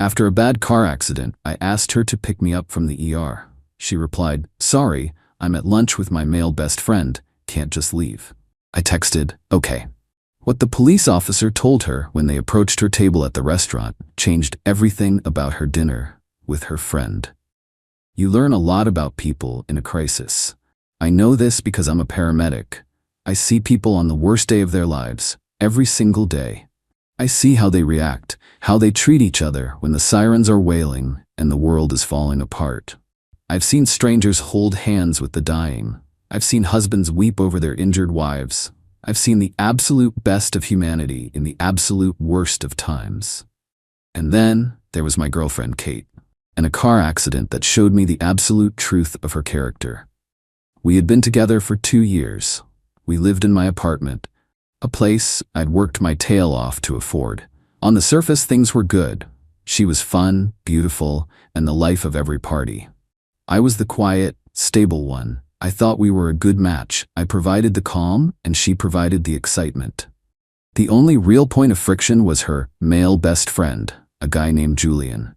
After a bad car accident, I asked her to pick me up from the ER. She replied, "Sorry, I'm at lunch with my male best friend, can't just leave." I texted, "Okay." What the police officer told her when they approached her table at the restaurant changed everything about her dinner with her friend. You learn a lot about people in a crisis. I know this because I'm a paramedic. I see people on the worst day of their lives, every single day. I see how they react, how they treat each other when the sirens are wailing and the world is falling apart. I've seen strangers hold hands with the dying. I've seen husbands weep over their injured wives. I've seen the absolute best of humanity in the absolute worst of times. And then there was my girlfriend, Kate, and a car accident that showed me the absolute truth of her character. We had been together for 2 years. We lived in my apartment, a place I'd worked my tail off to afford. On the surface, things were good. She was fun, beautiful, and the life of every party. I was the quiet, stable one. I thought we were a good match. I provided the calm, and she provided the excitement. The only real point of friction was her male best friend, a guy named Julian.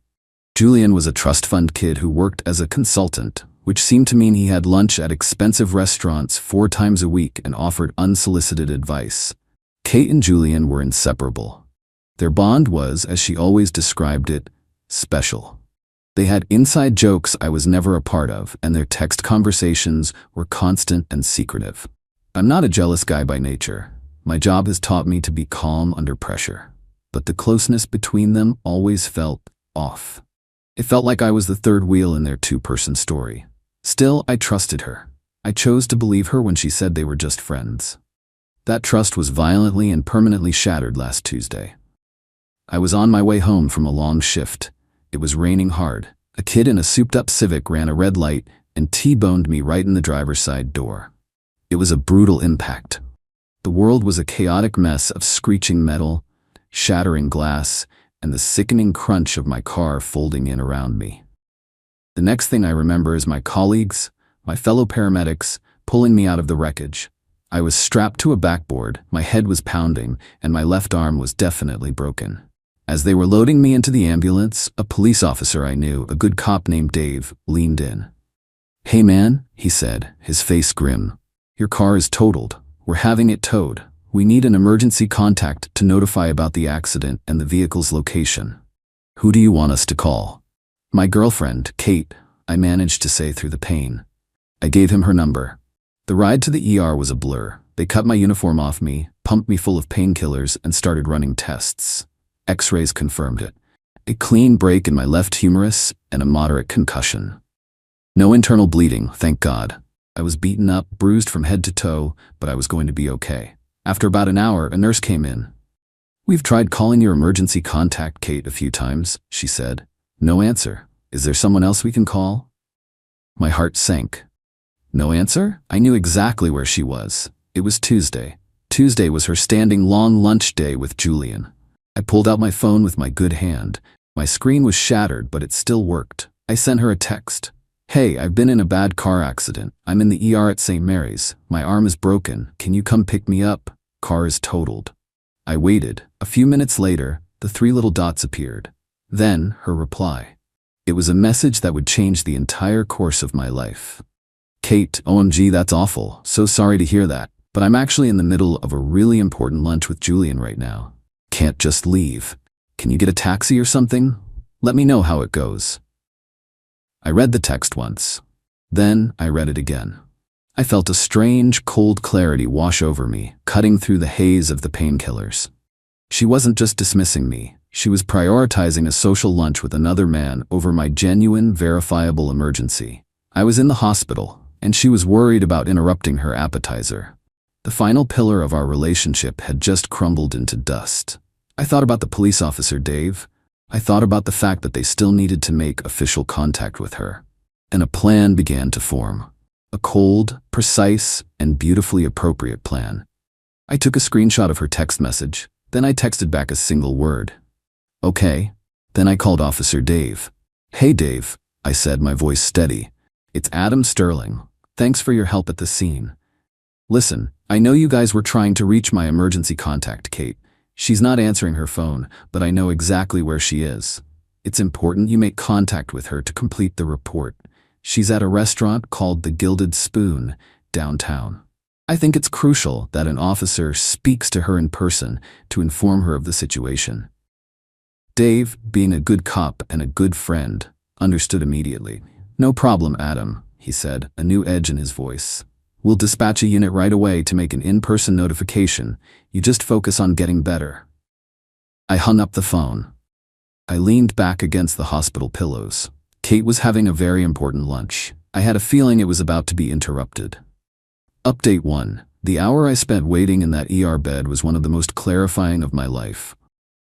Julian was a trust fund kid who worked as a consultant, which seemed to mean he had lunch at expensive restaurants 4 times a week and offered unsolicited advice. Kate and Julian were inseparable. Their bond was, as she always described it, special. They had inside jokes I was never a part of, and their text conversations were constant and secretive. I'm not a jealous guy by nature. My job has taught me to be calm under pressure. But the closeness between them always felt off. It felt like I was the third wheel in their 2-person story. Still, I trusted her. I chose to believe her when she said they were just friends. That trust was violently and permanently shattered last Tuesday. I was on my way home from a long shift. It was raining hard. A kid in a souped-up Civic ran a red light and T-boned me right in the driver's side door. It was a brutal impact. The world was a chaotic mess of screeching metal, shattering glass, and the sickening crunch of my car folding in around me. The next thing I remember is my colleagues, my fellow paramedics, pulling me out of the wreckage. I was strapped to a backboard, my head was pounding, and my left arm was definitely broken. As they were loading me into the ambulance, a police officer I knew, a good cop named Dave, leaned in. "Hey man," he said, his face grim. "Your car is totaled. We're having it towed. We need an emergency contact to notify about the accident and the vehicle's location. Who do you want us to call?" "My girlfriend, Kate," I managed to say through the pain. I gave him her number. The ride to the ER was a blur. They cut my uniform off me, pumped me full of painkillers, and started running tests. X-rays confirmed it. A clean break in my left humerus and a moderate concussion. No internal bleeding, thank God. I was beaten up, bruised from head to toe, but I was going to be okay. After about an hour, a nurse came in. "We've tried calling your emergency contact, Kate, a few times," she said. "No answer. Is there someone else we can call?" My heart sank. No answer? I knew exactly where she was. It was Tuesday. Tuesday was her standing long lunch day with Julian. I pulled out my phone with my good hand. My screen was shattered, but it still worked. I sent her a text. "Hey, I've been in a bad car accident. I'm in the ER at St. Mary's. My arm is broken. Can you come pick me up? Car is totaled." I waited. A few minutes later, the 3 little dots appeared. Then, her reply. It was a message that would change the entire course of my life. "Kate, OMG, that's awful. So sorry to hear that. But I'm actually in the middle of a really important lunch with Julian right now. Can't just leave. Can you get a taxi or something? Let me know how it goes." I read the text once. Then I read it again. I felt a strange, cold clarity wash over me, cutting through the haze of the painkillers. She wasn't just dismissing me. She was prioritizing a social lunch with another man over my genuine, verifiable emergency. I was in the hospital, and she was worried about interrupting her appetizer. The final pillar of our relationship had just crumbled into dust. I thought about the police officer, Dave. I thought about the fact that they still needed to make official contact with her. And a plan began to form. A cold, precise, and beautifully appropriate plan. I took a screenshot of her text message. Then I texted back a single word. "Okay." Then I called Officer Dave. "Hey Dave," I said, my voice steady. "It's Adam Sterling. Thanks for your help at the scene. Listen, I know you guys were trying to reach my emergency contact, Kate. She's not answering her phone, but I know exactly where she is. It's important you make contact with her to complete the report. She's at a restaurant called the Gilded Spoon, downtown. I think it's crucial that an officer speaks to her in person to inform her of the situation." Dave, being a good cop and a good friend, understood immediately. "No problem, Adam," he said, a new edge in his voice. "We'll dispatch a unit right away to make an in-person notification. You just focus on getting better." I hung up the phone. I leaned back against the hospital pillows. Kate was having a very important lunch. I had a feeling it was about to be interrupted. Update 1. The hour I spent waiting in that ER bed was one of the most clarifying of my life.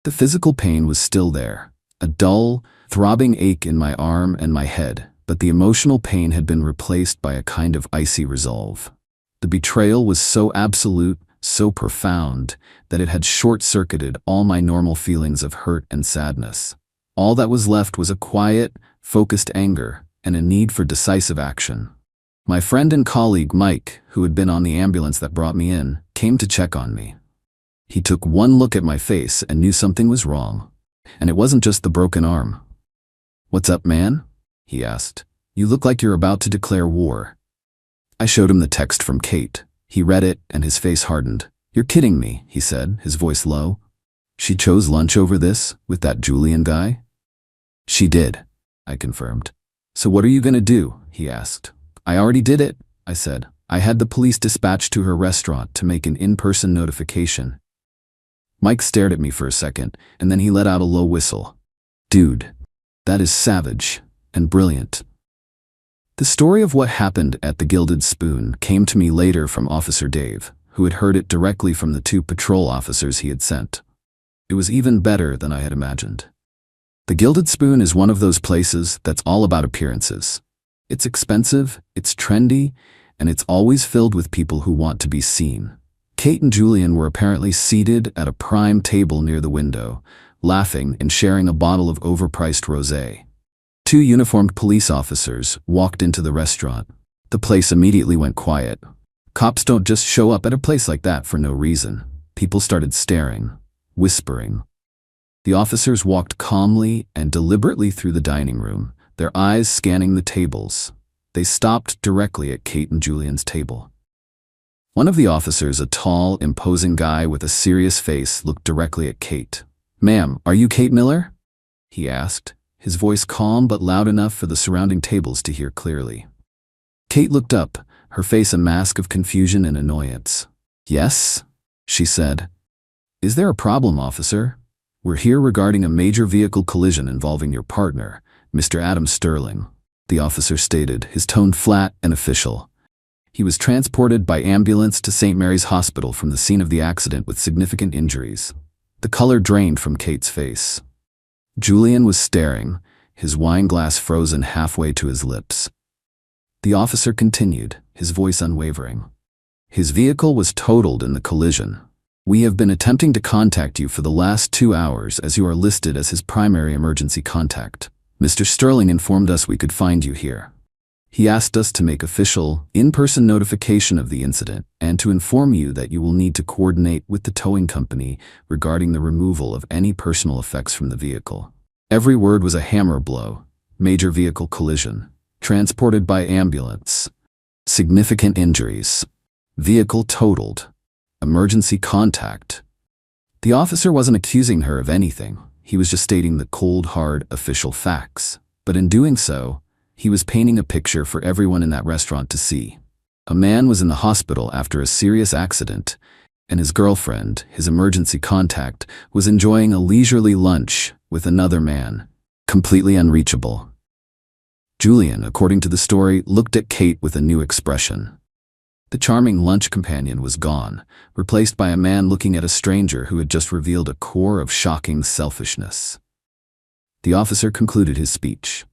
The physical pain was still there, a dull, throbbing ache in my arm and my head, but the emotional pain had been replaced by a kind of icy resolve. The betrayal was so absolute, so profound, that it had short-circuited all my normal feelings of hurt and sadness. All that was left was a quiet, focused anger and a need for decisive action. My friend and colleague Mike, who had been on the ambulance that brought me in, came to check on me. He took one look at my face and knew something was wrong. And it wasn't just the broken arm. "What's up, man?" he asked. "You look like you're about to declare war." I showed him the text from Kate. He read it and his face hardened. "You're kidding me," he said, his voice low. "She chose lunch over this, with that Julian guy?" "She did," I confirmed. "So what are you gonna do?" he asked. "I already did it," I said. "I had the police dispatched to her restaurant to make an in-person notification." Mike stared at me for a second, and then he let out a low whistle. "Dude, that is savage and brilliant." The story of what happened at the Gilded Spoon came to me later from Officer Dave, who had heard it directly from the 2 patrol officers he had sent. It was even better than I had imagined. The Gilded Spoon is one of those places that's all about appearances. It's expensive, it's trendy, and it's always filled with people who want to be seen. Kate and Julian were apparently seated at a prime table near the window, laughing and sharing a bottle of overpriced rosé. 2 uniformed police officers walked into the restaurant. The place immediately went quiet. Cops don't just show up at a place like that for no reason. People started staring, whispering. The officers walked calmly and deliberately through the dining room, their eyes scanning the tables. They stopped directly at Kate and Julian's table. One of the officers, a tall, imposing guy with a serious face, looked directly at Kate. "Ma'am, are you Kate Miller?" he asked, his voice calm but loud enough for the surrounding tables to hear clearly. Kate looked up, her face a mask of confusion and annoyance. "Yes," she said. "Is there a problem, officer? We're here regarding a major vehicle collision involving your partner, Mr. Adam Sterling," the officer stated, his tone flat and official. He was transported by ambulance to St. Mary's Hospital from the scene of the accident with significant injuries. The color drained from Kate's face. Julian was staring, his wine glass frozen halfway to his lips. The officer continued, his voice unwavering. "His vehicle was totaled in the collision. We have been attempting to contact you for the last 2 hours as you are listed as his primary emergency contact. Mr. Sterling informed us we could find you here. He asked us to make official, in-person notification of the incident and to inform you that you will need to coordinate with the towing company regarding the removal of any personal effects from the vehicle." Every word was a hammer blow. Major vehicle collision. Transported by ambulance. Significant injuries. Vehicle totaled. Emergency contact. The officer wasn't accusing her of anything. He was just stating the cold, hard, official facts. But in doing so, he was painting a picture for everyone in that restaurant to see. A man was in the hospital after a serious accident, and his girlfriend, his emergency contact, was enjoying a leisurely lunch with another man, completely unreachable. Julian, according to the story, looked at Kate with a new expression. The charming lunch companion was gone, replaced by a man looking at a stranger who had just revealed a core of shocking selfishness. The officer concluded his speech.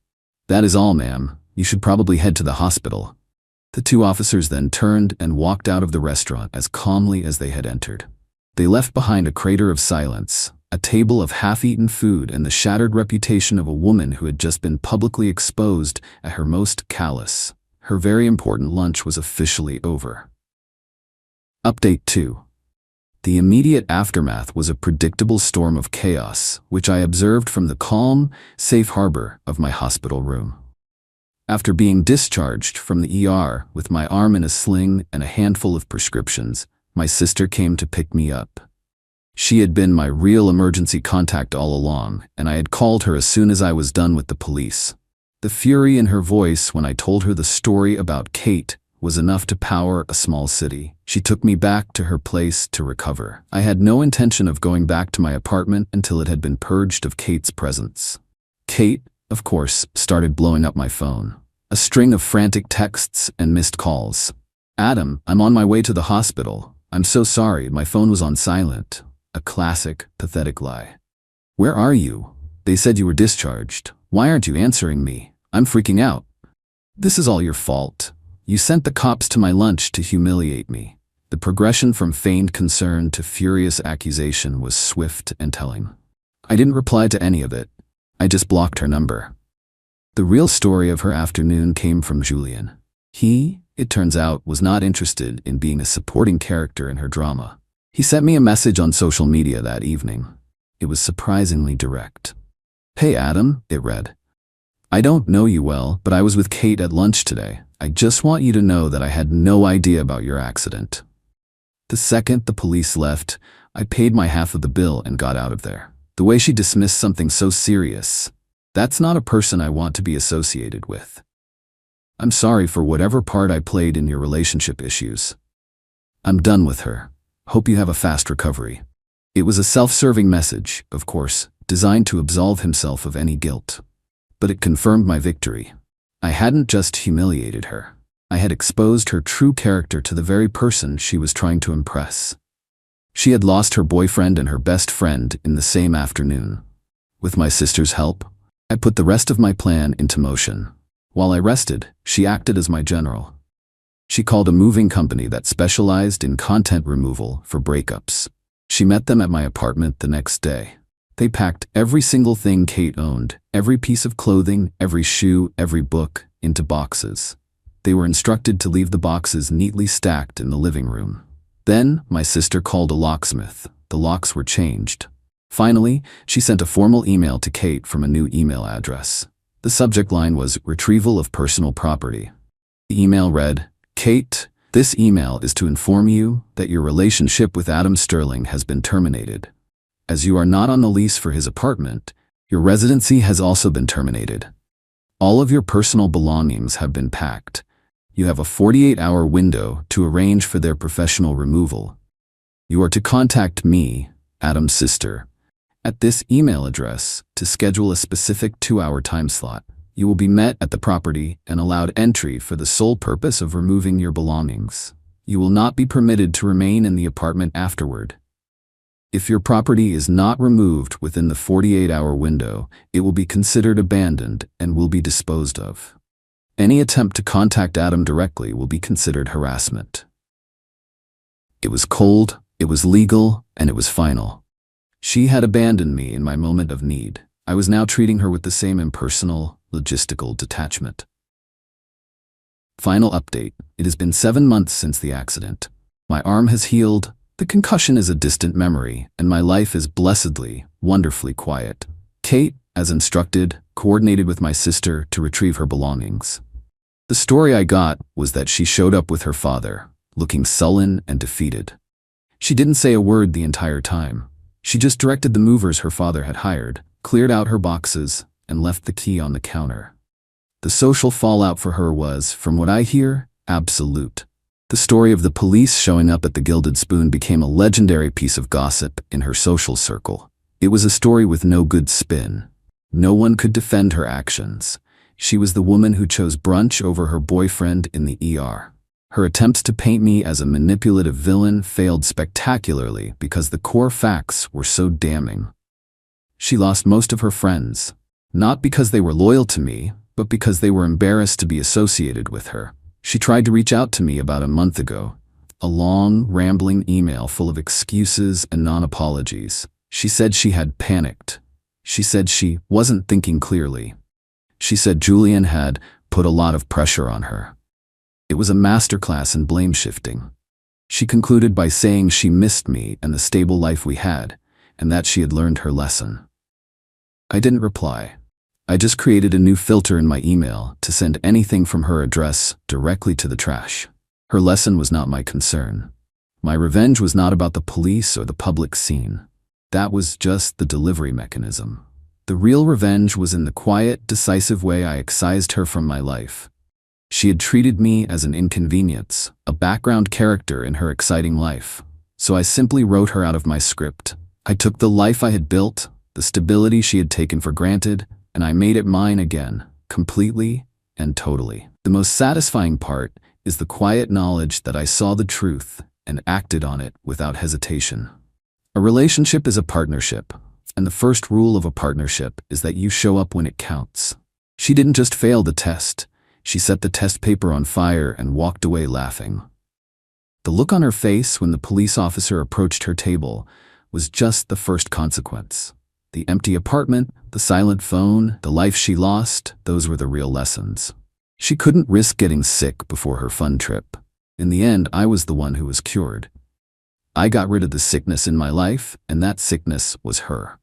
"That is all, ma'am. You should probably head to the hospital." The 2 officers then turned and walked out of the restaurant as calmly as they had entered. They left behind a crater of silence, a table of half-eaten food, and the shattered reputation of a woman who had just been publicly exposed at her most callous. Her very important lunch was officially over. Update 2. The immediate aftermath was a predictable storm of chaos, which I observed from the calm, safe harbor of my hospital room. After being discharged from the ER with my arm in a sling and a handful of prescriptions, my sister came to pick me up. She had been my real emergency contact all along, and I had called her as soon as I was done with the police. The fury in her voice when I told her the story about Kate was enough to power a small city. She took me back to her place to recover. I had no intention of going back to my apartment until it had been purged of Kate's presence. Kate, of course, started blowing up my phone. A string of frantic texts and missed calls. "Adam, I'm on my way to the hospital. I'm so sorry, my phone was on silent." A classic, pathetic lie. "Where are you? They said you were discharged. Why aren't you answering me? I'm freaking out." "This is all your fault. You sent the cops to my lunch to humiliate me." The progression from feigned concern to furious accusation was swift and telling. I didn't reply to any of it. I just blocked her number. The real story of her afternoon came from Julian. He, it turns out, was not interested in being a supporting character in her drama. He sent me a message on social media that evening. It was surprisingly direct. "Hey Adam," it read. "I don't know you well, but I was with Kate at lunch today. I just want you to know that I had no idea about your accident." The second the police left, I paid my half of the bill and got out of there. The way she dismissed something so serious, that's not a person I want to be associated with. I'm sorry for whatever part I played in your relationship issues. I'm done with her. Hope you have a fast recovery. It was a self-serving message, of course, designed to absolve himself of any guilt. But it confirmed my victory. I hadn't just humiliated her. I had exposed her true character to the very person she was trying to impress. She had lost her boyfriend and her best friend in the same afternoon. With my sister's help, I put the rest of my plan into motion. While I rested, she acted as my general. She called a moving company that specialized in content removal for breakups. She met them at my apartment the next day. They packed every single thing Kate owned, every piece of clothing, every shoe, every book, into boxes. They were instructed to leave the boxes neatly stacked in the living room. Then, my sister called a locksmith. The locks were changed. Finally, she sent a formal email to Kate from a new email address. The subject line was "Retrieval of Personal Property." The email read, "Kate, this email is to inform you that your relationship with Adam Sterling has been terminated. As you are not on the lease for his apartment, your residency has also been terminated. All of your personal belongings have been packed. You have a 48-hour window to arrange for their professional removal. You are to contact me, Adam's sister, at this email address to schedule a specific 2-hour time slot. You will be met at the property and allowed entry for the sole purpose of removing your belongings. You will not be permitted to remain in the apartment afterward. If your property is not removed within the 48-hour window, it will be considered abandoned and will be disposed of. Any attempt to contact Adam directly will be considered harassment." It was cold, it was legal, and it was final. She had abandoned me in my moment of need. I was now treating her with the same impersonal, logistical detachment. Final update. It has been 7 months since the accident. My arm has healed. The concussion is a distant memory, and my life is blessedly, wonderfully quiet. Kate, as instructed, coordinated with my sister to retrieve her belongings. The story I got was that she showed up with her father, looking sullen and defeated. She didn't say a word the entire time. She just directed the movers her father had hired, cleared out her boxes, and left the key on the counter. The social fallout for her was, from what I hear, absolute. The story of the police showing up at the Gilded Spoon became a legendary piece of gossip in her social circle. It was a story with no good spin. No one could defend her actions. She was the woman who chose brunch over her boyfriend in the ER. Her attempts to paint me as a manipulative villain failed spectacularly because the core facts were so damning. She lost most of her friends, not because they were loyal to me, but because they were embarrassed to be associated with her. She tried to reach out to me about a month ago. A long, rambling email full of excuses and non-apologies. She said she had panicked. She said she wasn't thinking clearly. She said Julian had put a lot of pressure on her. It was a masterclass in blame shifting. She concluded by saying she missed me and the stable life we had, and that she had learned her lesson. I didn't reply. I just created a new filter in my email to send anything from her address directly to the trash. Her lesson was not my concern. My revenge was not about the police or the public scene. That was just the delivery mechanism. The real revenge was in the quiet, decisive way I excised her from my life. She had treated me as an inconvenience, a background character in her exciting life. So I simply wrote her out of my script. I took the life I had built, the stability she had taken for granted, and I made it mine again, completely and totally. The most satisfying part is the quiet knowledge that I saw the truth and acted on it without hesitation. A relationship is a partnership, and the first rule of a partnership is that you show up when it counts. She didn't just fail the test, she set the test paper on fire and walked away laughing. The look on her face when the police officer approached her table was just the first consequence. The empty apartment, the silent phone, the life she lost, those were the real lessons. She couldn't risk getting sick before her fun trip. In the end, I was the one who was cured. I got rid of the sickness in my life, and that sickness was her.